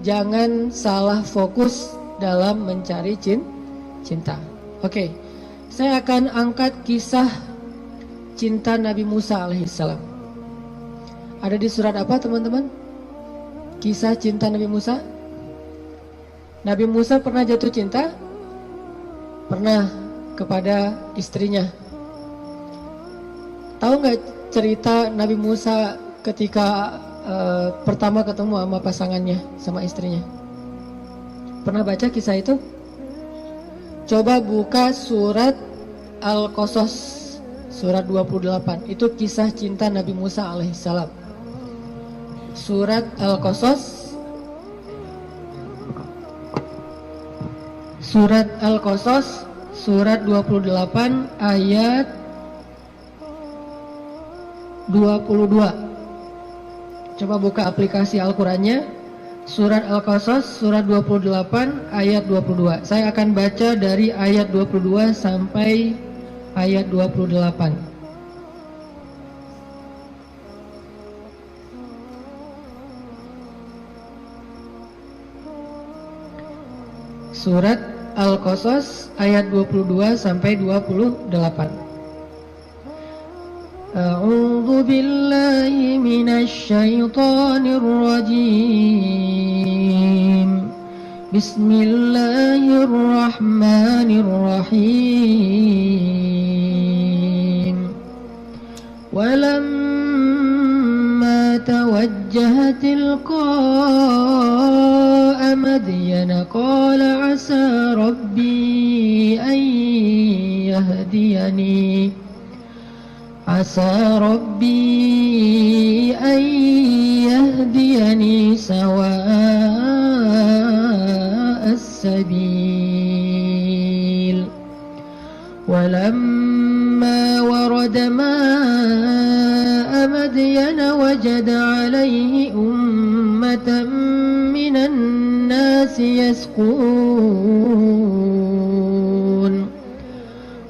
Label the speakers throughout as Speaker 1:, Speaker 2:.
Speaker 1: jangan salah fokus dalam mencari cinta. Oke, saya akan angkat kisah cinta Nabi Musa alaihissalam. Ada di surat apa teman-teman? Kisah cinta Nabi Musa. Nabi Musa pernah jatuh cinta? Pernah, kepada istrinya. Tahu nggak cerita Nabi Musa ketika pertama ketemu sama pasangannya, sama istrinya? Pernah baca kisah itu? Coba buka surat Al-Qasas, surat 28. Itu kisah cinta Nabi Musa alaihissalam. Surat Al-Qasas, surat Al-Qasas, surat 28 ayat 22. Coba buka aplikasi Al-Qur'annya. Surat Al-Qasas, surat 28 ayat 22. Saya akan baca dari ayat 22 sampai ayat 28. Surat Al-Qasas ayat 22 sampai 28. A'udzu billahi minasy syaithanir rajim. Bismillahirrahmanirrahim. Walamma tawajjaha tilqa'a Madyana qala 'asa rabbi an yahdiyani عسى ربي أن يهديني سواء السبيل ولما ورد ماء مدين وجد عليه أمة من الناس يسقون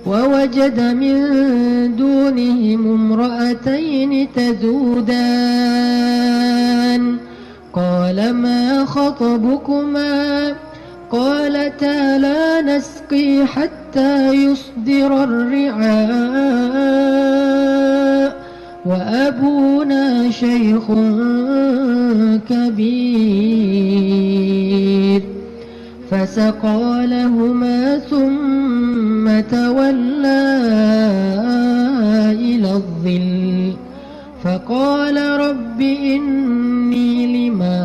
Speaker 1: ووجد من دونهم امرأتين تذودان قال ما خطبكما قالتا لا نسقي حتى يصدر الرعاء وأبونا شيخ كبير فسقى لهما ثم تولى إلى الظل فقال رب إني لما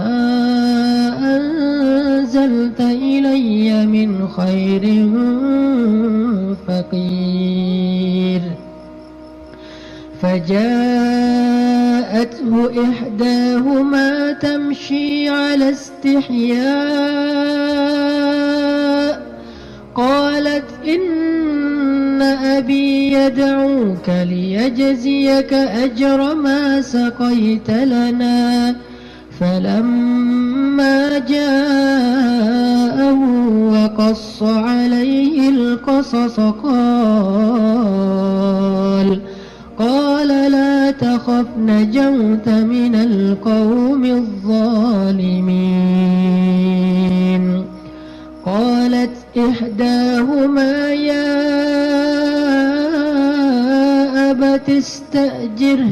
Speaker 1: أنزلت إلي من خير فقير فجاءته إحداهما تمشي على استحياء قالت إن أبي يدعوك ليجزيك أجر ما سقيت لنا فلما جاءه وقص عليه القصص قال لا تخف نجوت من القوم الظالمين قالت إحداهما يا أبت استأجره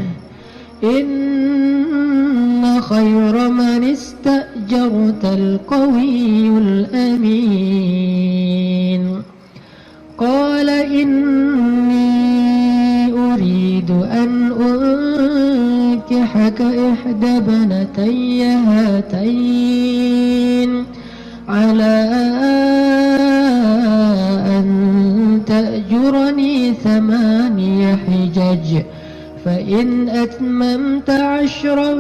Speaker 1: إن خير من استأجرت القوي الأمين قال إني أريد أن أنكحك إحدى ابنتي هاتين على أن تأجرني 8 حجج فإن أتممت 10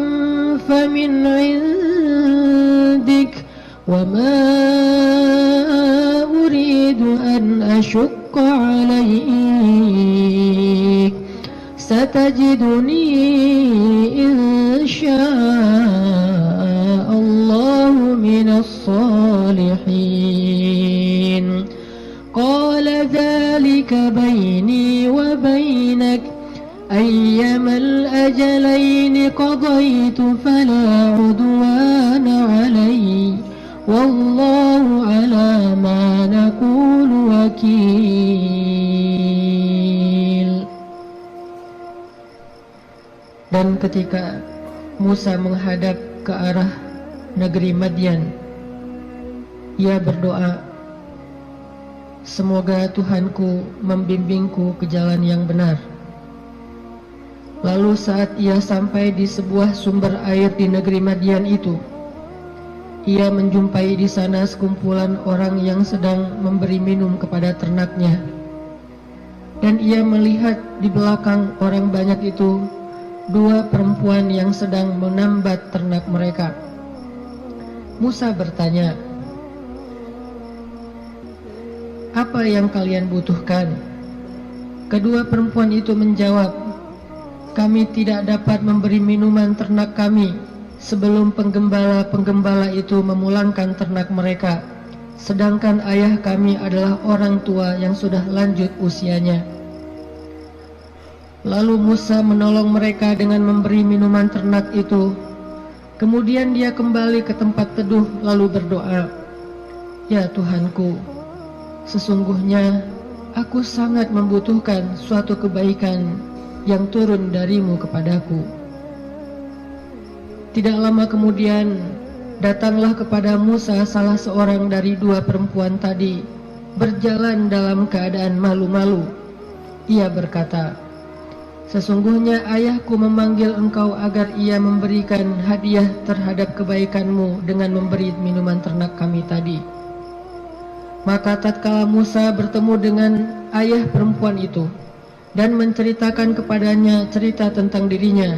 Speaker 1: فمن عندك وما أريد أن أشق عليك ستجدني إن شاء الله من الصالحين قال ذلك بيني وبينك أيما الأجلين قضيت فلا عدوان علي wallahu ala ma naqulu wakil. Dan ketika Musa menghadap ke arah negeri Madian, ia berdoa, semoga Tuhanku membimbingku ke jalan yang benar. Lalu saat ia sampai di sebuah sumber air di negeri Madian itu, ia menjumpai di sana sekumpulan orang yang sedang memberi minum kepada ternaknya. Dan ia melihat di belakang orang banyak itu dua perempuan yang sedang menambat ternak mereka. Musa bertanya, apa yang kalian butuhkan? Kedua perempuan itu menjawab, kami tidak dapat memberi minuman ternak kami sebelum penggembala-penggembala itu memulangkan ternak mereka, sedangkan ayah kami adalah orang tua yang sudah lanjut usianya. Lalu Musa menolong mereka dengan memberi minuman ternak itu. Kemudian dia kembali ke tempat teduh lalu berdoa, ya Tuhanku, sesungguhnya aku sangat membutuhkan suatu kebaikan yang turun darimu kepadaku. Tidak lama kemudian datanglah kepada Musa salah seorang dari dua perempuan tadi, berjalan dalam keadaan malu-malu. Ia berkata, sesungguhnya ayahku memanggil engkau agar ia memberikan hadiah terhadap kebaikanmu dengan memberi minuman ternak kami tadi. Maka tatkala Musa bertemu dengan ayah perempuan itu dan menceritakan kepadanya cerita tentang dirinya,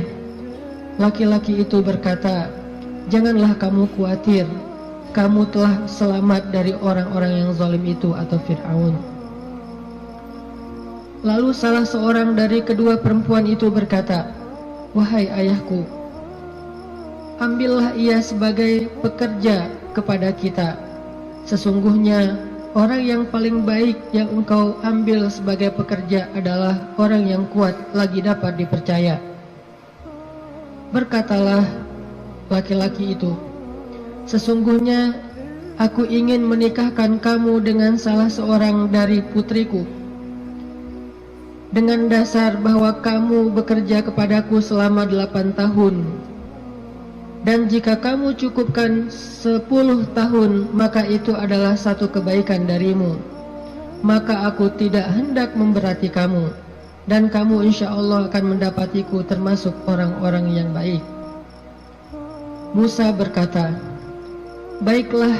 Speaker 1: laki-laki itu berkata, janganlah kamu khawatir, kamu telah selamat dari orang-orang yang zalim itu atau Fir'aun. Lalu salah seorang dari kedua perempuan itu berkata, wahai ayahku, ambillah ia sebagai pekerja kepada kita. Sesungguhnya orang yang paling baik yang engkau ambil sebagai pekerja adalah orang yang kuat lagi dapat dipercaya. Berkatalah laki-laki itu, sesungguhnya aku ingin menikahkan kamu dengan salah seorang dari putriku, dengan dasar bahwa kamu bekerja kepadaku selama 8 tahun. Dan jika kamu cukupkan 10 tahun, maka itu adalah satu kebaikan darimu. Maka aku tidak hendak memberati kamu, dan kamu insya Allah akan mendapatiku termasuk orang-orang yang baik. Musa berkata, baiklah,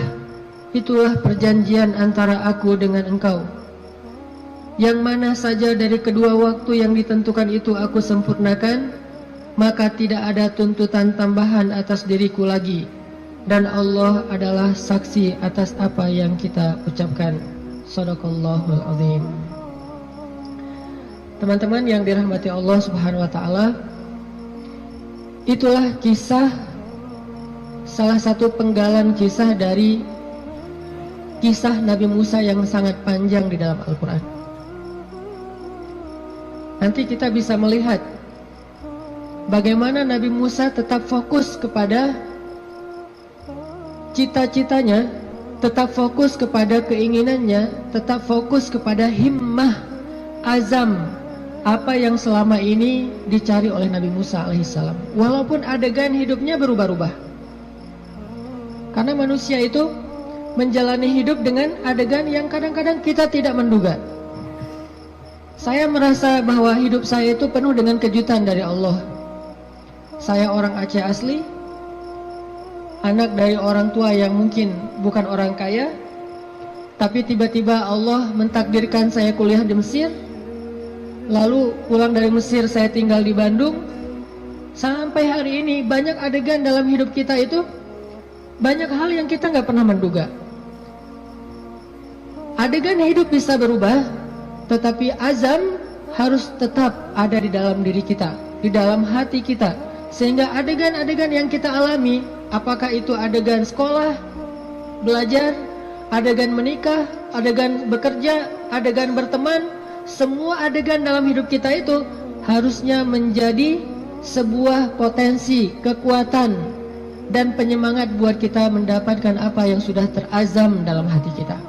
Speaker 1: itulah perjanjian antara aku dengan engkau. Yang mana saja dari kedua waktu yang ditentukan itu aku sempurnakan, maka tidak ada tuntutan tambahan atas diriku lagi, dan Allah adalah saksi atas apa yang kita ucapkan. Shadaqallahul azim. Teman-teman yang dirahmati Allah Subhanahu wa taala, itulah kisah, salah satu penggalan kisah dari kisah Nabi Musa yang sangat panjang di dalam Al-Quran. Nanti kita bisa melihat bagaimana Nabi Musa tetap fokus kepada cita-citanya, tetap fokus kepada keinginannya, tetap fokus kepada himmah, azam, apa yang selama ini dicari oleh Nabi Musa alaihissalam. Walaupun adegan hidupnya berubah-ubah, karena manusia itu menjalani hidup dengan adegan yang kadang-kadang kita tidak menduga. Saya merasa bahwa hidup saya itu penuh dengan kejutan dari Allah. Saya orang Aceh asli, anak dari orang tua yang mungkin bukan orang kaya, tapi tiba-tiba Allah mentakdirkan saya kuliah di Mesir. Lalu pulang dari Mesir saya tinggal di Bandung. Sampai hari ini banyak adegan dalam hidup kita itu, banyak hal yang kita nggak pernah menduga. Adegan hidup bisa berubah, tetapi azam harus tetap ada di dalam diri kita, di dalam hati kita. Sehingga adegan-adegan yang kita alami, apakah itu adegan sekolah, belajar, adegan menikah, adegan bekerja, adegan berteman, semua adegan dalam hidup kita itu harusnya menjadi sebuah potensi, kekuatan dan penyemangat buat kita mendapatkan apa yang sudah terazam dalam hati kita.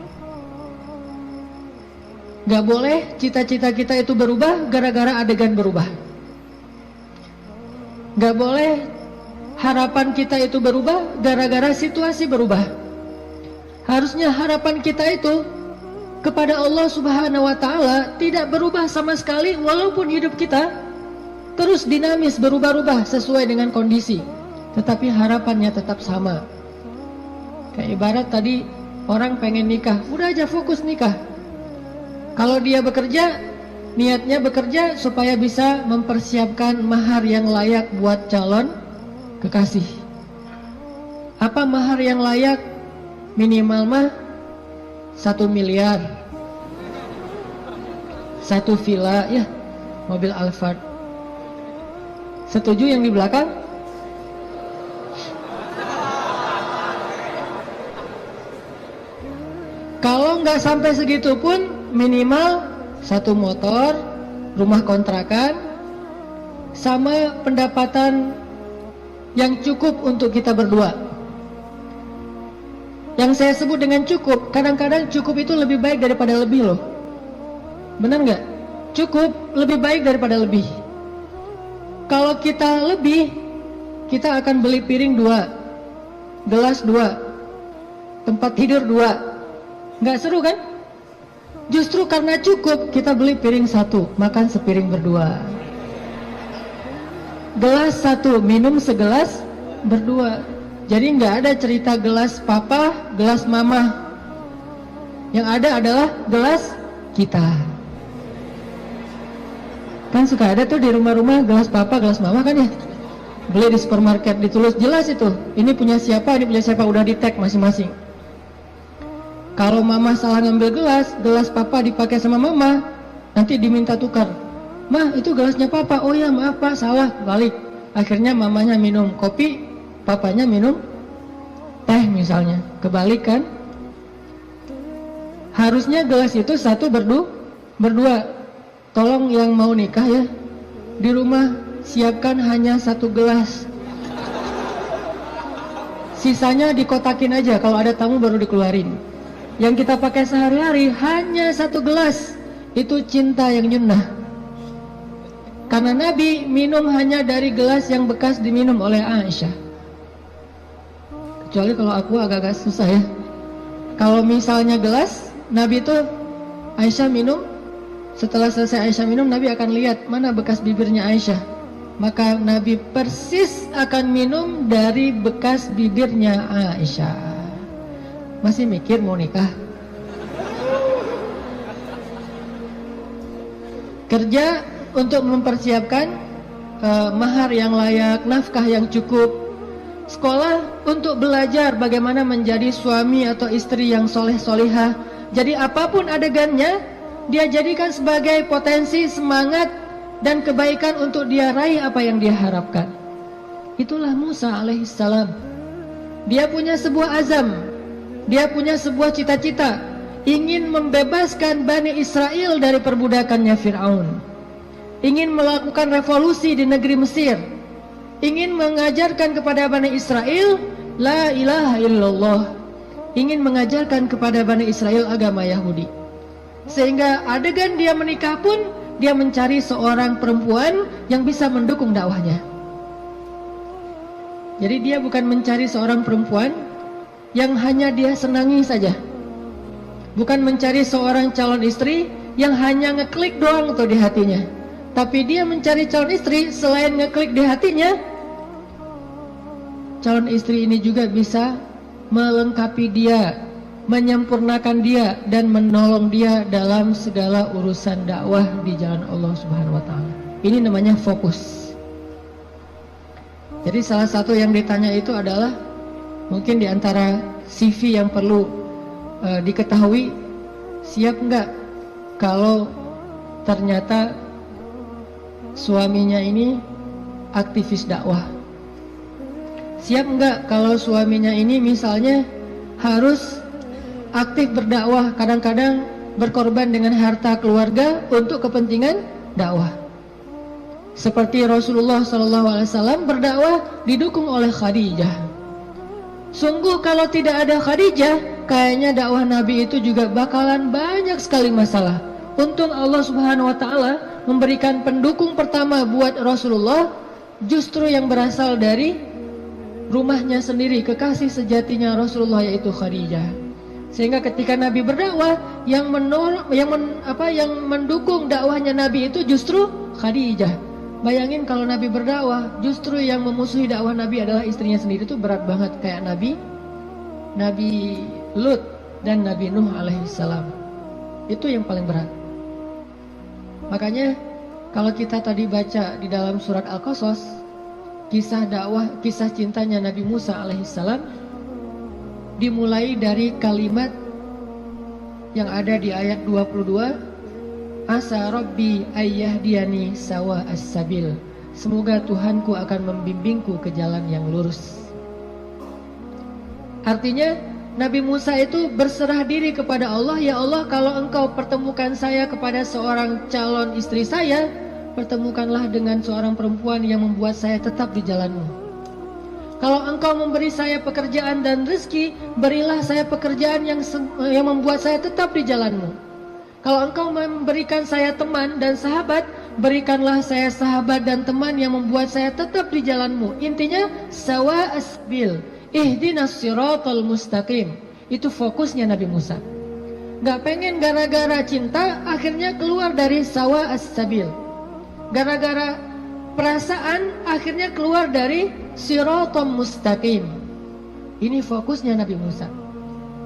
Speaker 1: Gak boleh cita-cita kita itu berubah gara-gara adegan berubah. Gak boleh harapan kita itu berubah gara-gara situasi berubah. Harusnya harapan kita itu kepada Allah Subhanahu wa Ta'ala tidak berubah sama sekali, walaupun hidup kita terus dinamis, berubah-ubah sesuai dengan kondisi, tetapi harapannya tetap sama. Kayak ibarat tadi orang pengen nikah, udah aja fokus nikah. Kalau dia bekerja, niatnya bekerja supaya bisa mempersiapkan mahar yang layak buat calon kekasih. Apa mahar yang layak? Minimal mah 1 miliar, 1 villa, ya, mobil Alphard. Setuju yang di belakang? Kalau nggak sampai segitu pun minimal 1 motor, rumah kontrakan, sama pendapatan yang cukup untuk kita berdua. Yang saya sebut dengan cukup, kadang-kadang cukup itu lebih baik daripada lebih loh. Benar nggak? Cukup lebih baik daripada lebih. Kalau kita lebih, kita akan beli piring 2, gelas 2, tempat tidur 2. Nggak seru kan? Justru karena cukup, kita beli piring 1, makan sepiring berdua. Gelas 1, minum segelas berdua. Jadi nggak ada cerita gelas papa, gelas mama. Yang ada adalah gelas kita. Kan suka ada tuh di rumah-rumah gelas papa, gelas mama kan ya. Beli di supermarket, ditulis jelas itu. Ini punya siapa, ini punya siapa, udah di tag masing-masing. Kalau mama salah ngambil gelas papa dipakai sama mama, nanti diminta tukar. Mah, itu gelasnya papa. Oh ya, maaf pak, salah, balik. Akhirnya mamanya minum kopi, papanya minum teh misalnya. Kebalik kan? Harusnya gelas itu 1 berdua. Tolong yang mau nikah ya, di rumah siapkan hanya 1 gelas. Sisanya dikotakin aja, kalau ada tamu baru dikeluarin. Yang kita pakai sehari-hari hanya 1 gelas. Itu cinta yang nyunnah. Karena Nabi minum hanya dari gelas yang bekas diminum oleh Aisyah. Kecuali kalau aku agak-agak susah ya. Kalau misalnya gelas, Nabi itu Aisyah minum. Setelah selesai Aisyah minum, Nabi akan lihat mana bekas bibirnya Aisyah. Maka Nabi persis akan minum dari bekas bibirnya Aisyah. Masih mikir mau nikah? Kerja untuk mempersiapkan mahar yang layak, nafkah yang cukup. Sekolah untuk belajar bagaimana menjadi suami atau istri yang soleh-solihah. Jadi apapun adegannya, dia jadikan sebagai potensi, semangat, dan kebaikan untuk dia raih apa yang dia harapkan. Itulah Musa alaihissalam. Dia punya sebuah azam, dia punya sebuah cita-cita, ingin membebaskan Bani Israel dari perbudakannya Fir'aun, ingin melakukan revolusi di negeri Mesir, ingin mengajarkan kepada Bani Israel la ilaha illallah, ingin mengajarkan kepada Bani Israel agama Yahudi. Sehingga adegan dia menikah pun, dia mencari seorang perempuan yang bisa mendukung dakwahnya. Jadi dia bukan mencari seorang perempuan yang hanya dia senangi saja, bukan mencari seorang calon istri yang hanya ngeklik doang tuh di hatinya, tapi dia mencari calon istri selain ngeklik di hatinya, calon istri ini juga bisa melengkapi dia, menyempurnakan dia, dan menolong dia dalam segala urusan dakwah di jalan Allah Subhanahu wa Ta'ala. Ini namanya fokus. Jadi salah satu yang ditanya itu adalah, mungkin di antara CV yang perlu diketahui, siap nggak kalau ternyata suaminya ini aktivis dakwah? Siap nggak kalau suaminya ini misalnya harus aktif berdakwah, kadang-kadang berkorban dengan harta keluarga untuk kepentingan dakwah? Seperti Rasulullah SAW berdakwah didukung oleh Khadijah. Sungguh kalau tidak ada Khadijah, kayaknya dakwah Nabi itu juga bakalan banyak sekali masalah. Untung Allah Subhanahu wa taala memberikan pendukung pertama buat Rasulullah justru yang berasal dari rumahnya sendiri, kekasih sejatinya Rasulullah, yaitu Khadijah. Sehingga ketika Nabi berdakwah, yang mendukung dakwahnya Nabi itu justru Khadijah. Bayangin kalau Nabi berdakwah, justru yang memusuhi dakwah Nabi adalah istrinya sendiri, itu berat banget. Kayak Nabi Lut dan Nabi Nuh alaihissalam. Itu yang paling berat. Makanya kalau kita tadi baca di dalam surat Al-Qasas, kisah dakwah, kisah cintanya Nabi Musa alaihissalam dimulai dari kalimat yang ada di ayat 22, Asa Rabbi ayyahdiyani sawa as-sabil. Semoga Tuhanku akan membimbingku ke jalan yang lurus. Artinya Nabi Musa itu berserah diri kepada Allah. Ya Allah, kalau engkau pertemukan saya kepada seorang calon istri saya, pertemukanlah dengan seorang perempuan yang membuat saya tetap di jalanmu. Kalau engkau memberi saya pekerjaan dan rezeki, berilah saya pekerjaan yang membuat saya tetap di jalanmu. Kalau engkau memberikan saya teman dan sahabat, berikanlah saya sahabat dan teman yang membuat saya tetap di jalanmu. Intinya sawa asbil, ihdinas siratal mustaqim. Itu fokusnya Nabi Musa. Gak pengen gara-gara cinta akhirnya keluar dari sawa as-sabil. Gara-gara perasaan akhirnya keluar dari siratal mustaqim. Ini fokusnya Nabi Musa.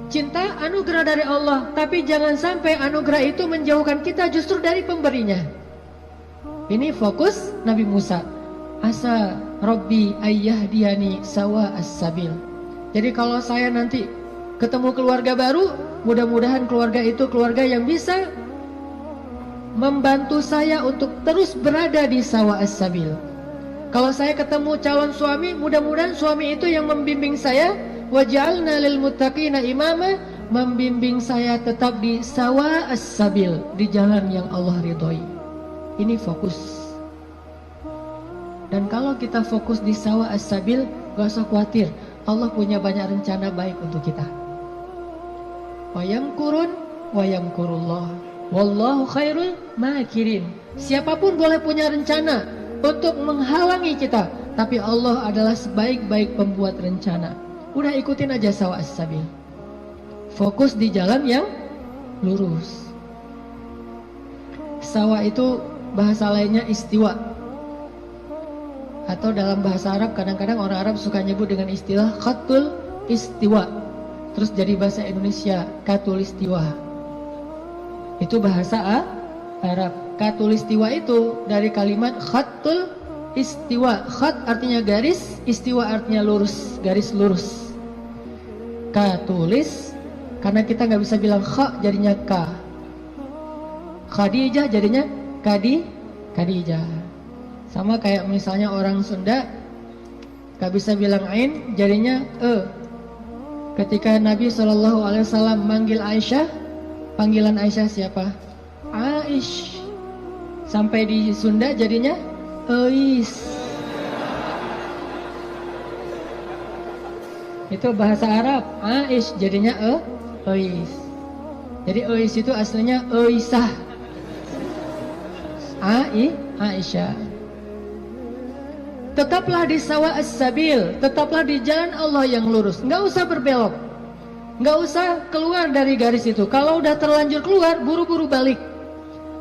Speaker 1: Cinta anugerah dari Allah, tapi jangan sampai anugerah itu menjauhkan kita justru dari pemberinya. Ini fokus Nabi Musa. Asa Rabbi ayyahdiyani sawa as-sabil. Jadi kalau saya nanti ketemu keluarga baru, mudah-mudahan keluarga itu keluarga yang bisa membantu saya untuk terus berada di sawa as-sabil. Kalau saya ketemu calon suami, mudah-mudahan suami itu yang membimbing saya. Waj'alna lil muttaqina imama, membimbing saya tetap di sawa as-sabil, di jalan yang Allah ridhoi. Ini fokus. Dan kalau kita fokus di sawa as-sabil, gak usah khawatir, Allah punya banyak rencana baik untuk kita. Wa yamkurun wa yamkurullah wallahu khairul makirin. Siapapun boleh punya rencana untuk menghalangi kita, tapi Allah adalah sebaik-baik pembuat rencana. Udah ikutin aja sawa as-sabil. Fokus di jalan yang lurus. Sawa itu bahasa lainnya istiwa. Atau dalam bahasa Arab kadang-kadang orang Arab suka nyebut dengan istilah khatul istiwa. Terus jadi bahasa Indonesia katulistiwa. Itu bahasa Arab. Katulistiwa itu dari kalimat khatul istiwa. Khat artinya garis, istiwa artinya lurus, garis lurus. Katulis, karena kita nggak bisa bilang kha jadinya ka. Khadijah jadinya Khadijah. Sama kayak misalnya orang Sunda nggak bisa bilang ain jadinya e. Ketika Nabi SAW manggil Aisyah, panggilan Aisyah siapa? Aish. Sampai di Sunda jadinya Eis. Itu bahasa Arab. Aish jadinya Eis. Jadi Eis itu aslinya Eisah. Aisyah. Tetaplah di sawa as-sabil, tetaplah di jalan Allah yang lurus. Nggak usah berbelok, nggak usah keluar dari garis itu. Kalau udah terlanjur keluar, buru-buru balik.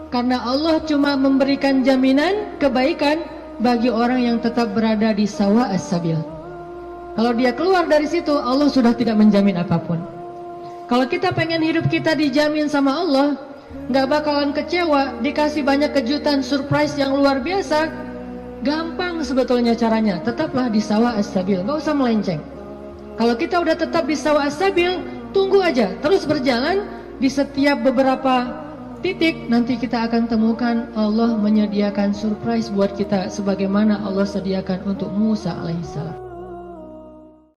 Speaker 1: Karena Allah cuma memberikan jaminan kebaikan bagi orang yang tetap berada di sawa as-sabil. Kalau dia keluar dari situ, Allah sudah tidak menjamin apapun. Kalau kita pengen hidup kita dijamin sama Allah, nggak bakalan kecewa, dikasih banyak kejutan, surprise yang luar biasa. Gampang sebetulnya caranya. Tetaplah di sawa as-sabil, nggak usah melenceng. Kalau kita udah tetap di sawa as-sabil, tunggu aja, terus berjalan. Di setiap beberapa titik nanti kita akan temukan Allah menyediakan surprise buat kita, sebagaimana Allah sediakan untuk Musa alaihissalam.